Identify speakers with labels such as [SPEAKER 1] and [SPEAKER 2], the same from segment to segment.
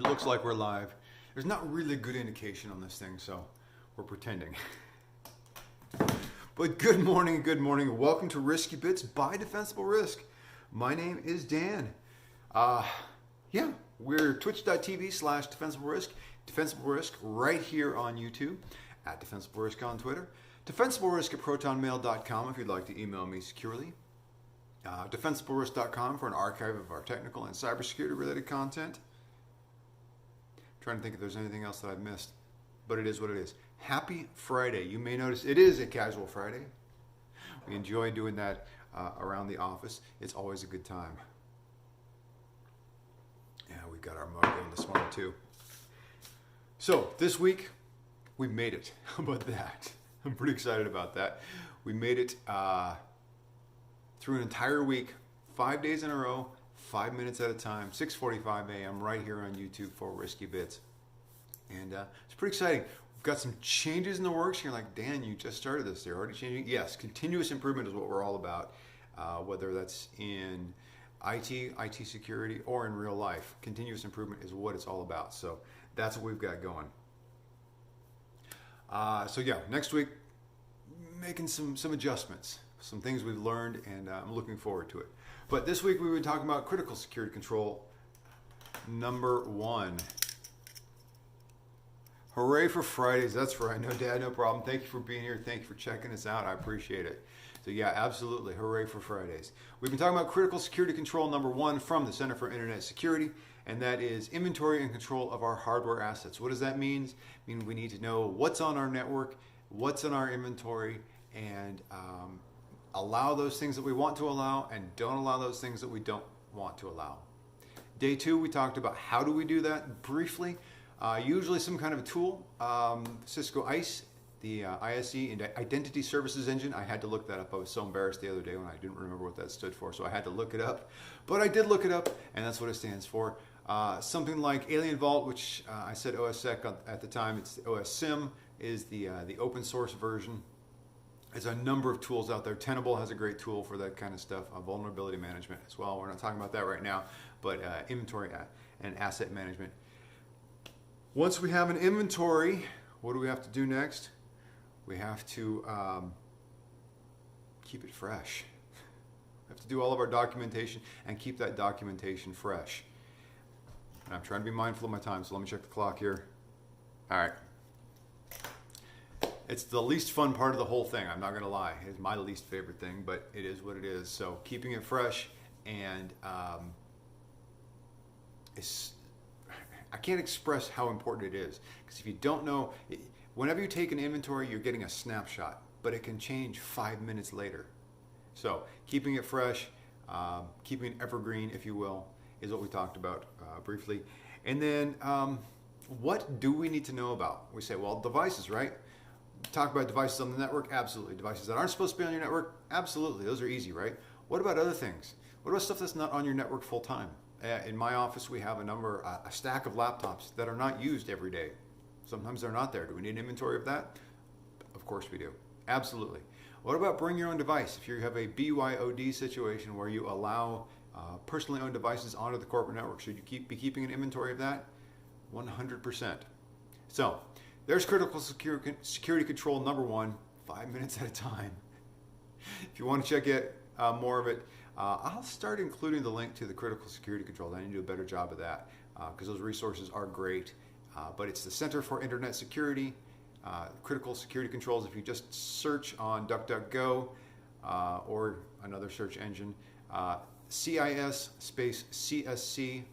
[SPEAKER 1] It looks like we're live. There's not really a good indication on this thing, so we're pretending. But good morning. Welcome to Risky Bits by Defensible Risk. My name is Dan. We're twitch.tv/Defensible Risk. Defensible Risk right here on YouTube, at Defensible Risk on Twitter. Defensible Risk at protonmail.com if you'd like to email me securely. DefensibleRisk.com for an archive of our technical and cybersecurity related content. I'm trying to think if there's anything else that I've missed, but it is what it is. Happy Friday. You may notice it is a casual Friday. We enjoy doing that around the office. It's always a good time. Yeah, we've got our mug going this morning too. So this week, we made it. How about that? I'm pretty excited about that. We made it through an entire week, 5 days in a row, 5 minutes at a time, 6:45 a.m. right here on YouTube for Risky Bits. And it's pretty exciting. We've got some changes in the works. You're like, Dan, you just started this. They're already changing. Yes, continuous improvement is what we're all about, whether that's in IT security, or in real life. Continuous improvement is what it's all about. So that's what we've got going. Next week, making some adjustments, some things we've learned, and I'm looking forward to it. But this week we were talking about critical security control number 1. Hooray for Fridays. That's right. No, Dad, no problem. Thank you for being here. Thank you for checking us out. I appreciate it. So yeah, absolutely. Hooray for Fridays. We've been talking about critical security control number 1 from the Center for Internet Security, and that is inventory and control of our hardware assets. What does that mean? It means we need to know what's on our network, what's in our inventory, and allow those things that we want to allow and don't allow those things that we don't want to allow. Day 2, we talked about how do we do that briefly. Usually some kind of a tool. Cisco ISE, the ISE, Identity Services Engine. I had to look that up. I was so embarrassed the other day when I didn't remember what that stood for, so I had to look it up. But I did look it up, and that's what it stands for. Something like Alien Vault, which I said OSSEC at the time. It's OSSIM is the open source version. There's a number of tools out there. Tenable has a great tool for that kind of stuff. Vulnerability management as well. We're not talking about that right now, but inventory and asset management. Once we have an inventory, what do we have to do next? We have to keep it fresh. We have to do all of our documentation and keep that documentation fresh. And I'm trying to be mindful of my time, so let me check the clock here. All right. It's the least fun part of the whole thing, I'm not going to lie. It's my least favorite thing, but it is what it is. So keeping it fresh, and I can't express how important it is. Because if you don't know, whenever you take an inventory, you're getting a snapshot, but it can change 5 minutes later. So keeping it fresh, keeping it evergreen, if you will, is what we talked about briefly. And then what do we need to know about? We say, well, devices, right? Talk about devices on the network? Absolutely. Devices that aren't supposed to be on your network? Absolutely. Those are easy, right? What about other things? What about stuff that's not on your network full time? In my office, we have a stack of laptops that are not used every day. Sometimes they're not there. Do we need an inventory of that? Of course we do. Absolutely. What about bring your own device? If you have a BYOD situation where you allow personally owned devices onto the corporate network, should you be keeping an inventory of that? 100%. So there's critical security control number 1, 5 minutes at a time. If you want to check it, more of it, I'll start including the link to the critical security controls. I need to do a better job of that because those resources are great. But it's the Center for Internet Security, critical security controls. If you just search on DuckDuckGo or another search engine, CIS space CSC,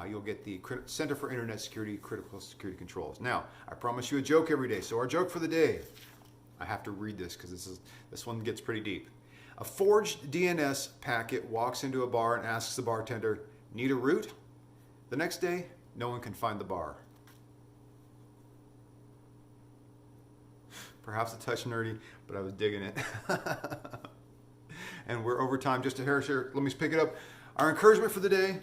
[SPEAKER 1] you'll get the Center for Internet Security critical security controls. Now, I promise you a joke every day. So our joke for the day, I have to read this because this one gets pretty deep. A forged DNS packet walks into a bar and asks the bartender, "Need a route?" The next day, no one can find the bar. Perhaps a touch nerdy, but I was digging it. And we're over time, just a hair here. Let me pick it up. Our encouragement for the day: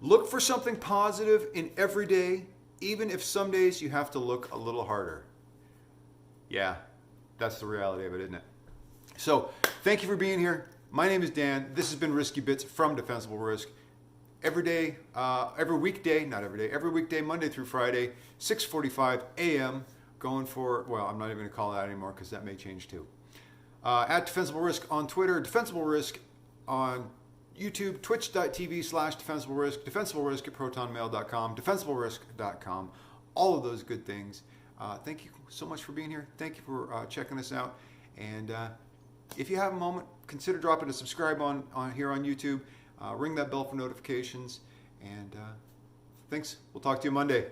[SPEAKER 1] look for something positive in every day, even if some days you have to look a little harder. Yeah, that's the reality of it, isn't it? So, thank you for being here. My name is Dan. This has been Risky Bits from Defensible Risk. every day, every weekday, not every day, every weekday, Monday through Friday, 6:45 a.m. Going for, well, I'm not even going to call that anymore because that may change too. At Defensible Risk on Twitter, Defensible Risk on YouTube, twitch.tv/Defensible Risk, Defensible Risk at protonmail.com, defensiblerisk.com, all of those good things. Thank you so much for being here. Thank you for checking us out. And if you have a moment, consider dropping a subscribe on here on YouTube. Ring that bell for notifications. And thanks. We'll talk to you Monday.